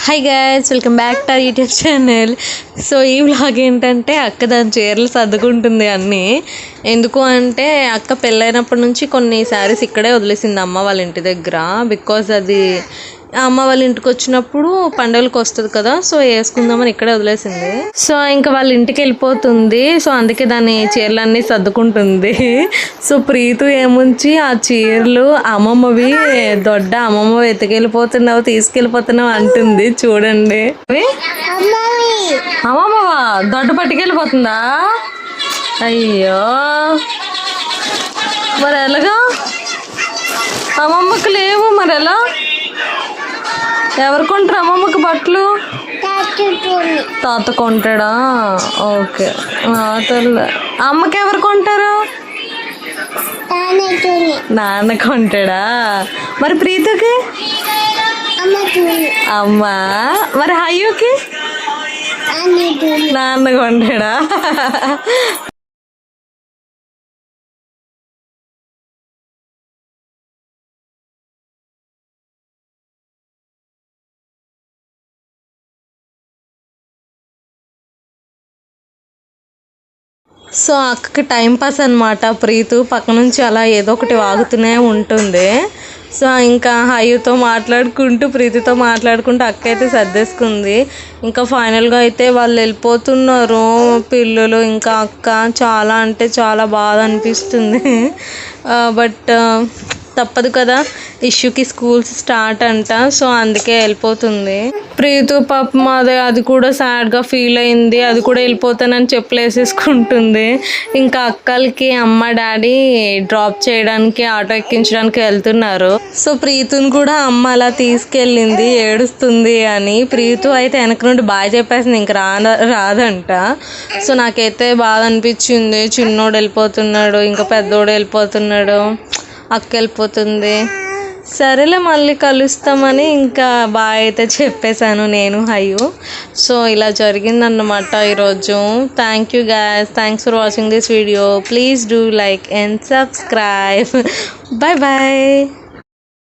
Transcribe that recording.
Hi guys, welcome back to YouTube channel. So ఈ vlog ఏంటంటే అక్క దాని చీరలు సర్దుకుంటుంది అన్నీ. ఎందుకు అంటే అక్క పెళ్ళైనప్పటి నుంచి కొన్ని శారీస్ ఇక్కడే వదిలేసింది అమ్మ వాళ్ళ ఇంటి దగ్గర. బికాజ్ అది అమ్మ వాళ్ళ ఇంటికి వచ్చినప్పుడు పండుగలకు వస్తుంది కదా, సో వేసుకుందామని ఇక్కడే వదిలేసింది. సో ఇంకా వాళ్ళ ఇంటికి వెళ్ళిపోతుంది. సో అందుకే దాని చీరలన్నీ సర్దుకుంటుంది. సో ప్రీతు ఏముంచి ఆ చీరలు అమ్మమ్మవి దొడ్డ అమ్మమ్మ ఎత్తుకెళ్ళిపోతున్నావు తీసుకెళ్ళిపోతున్నావు అంటుంది. చూడండి, అమ్మమ్మవా దొడ్డ పట్టుకెళ్ళిపోతుందా? అయ్యో, మరి ఎలాగా? అమ్మమ్మకి లేవు, మరి ఎలా? ఎవరు కొంటారు అమ్మమ్మకి బట్టలు? తాత కొంటాడా? ఓకే. అమ్మకి ఎవరు కొంటారు? నాన్న కొంటాడా? మరి ప్రీతుకి? అమ్మా. మరి హయ్యూకి? నాన్న కొంటాడా? సో అక్కకి టైంపాస్ అనమాట. ప్రీతు పక్క నుంచి అలా ఏదో ఒకటి వాగుతూనే ఉంటుంది. సో ఇంకా హయ్యూతో మాట్లాడుకుంటూ ప్రీతితో మాట్లాడుకుంటూ అక్క అయితే సర్దేసుకుంది. ఇంకా ఫైనల్గా అయితే వాళ్ళు వెళ్ళిపోతున్నారు పిల్లలు. ఇంకా అక్క చాలా అంటే చాలా బాధ అనిపిస్తుంది. బట్ తప్పదు కదా, ఇష్యూకి స్కూల్స్ స్టార్ట్ అంట. సో అందుకే వెళ్ళిపోతుంది. ప్రీతు పాపం అది కూడా సాడ్గా ఫీల్ అయింది. అది కూడా వెళ్ళిపోతానని చెప్పలేసేసుకుంటుంది. ఇంకా అక్కలకి అమ్మ డాడీ డ్రాప్ చేయడానికి ఆటో ఎక్కించడానికి వెళ్తున్నారు. సో ప్రీతుని కూడా అమ్మ అలా తీసుకెళ్ళింది ఏడుస్తుంది అని. ప్రీతు అయితే వెనక నుండి బాగా చెప్పేసింది, ఇంక రాదంట. సో నాకైతే బాధ అనిపించింది. చిన్నోడు వెళ్ళిపోతున్నాడు, ఇంకా పెద్దోడు వెళ్ళిపోతున్నాడు, అక్క వెళ్ళిపోతుంది. సరేలే మళ్ళీ కలుస్తామని ఇంకా బాయ్ అయితే చెప్పేశాను నేను హయ్యూ. సో ఇలా జరిగిందన్నమాట ఈరోజు. Thank you guys, thanks for watching this video. Please do like and subscribe. Bye bye.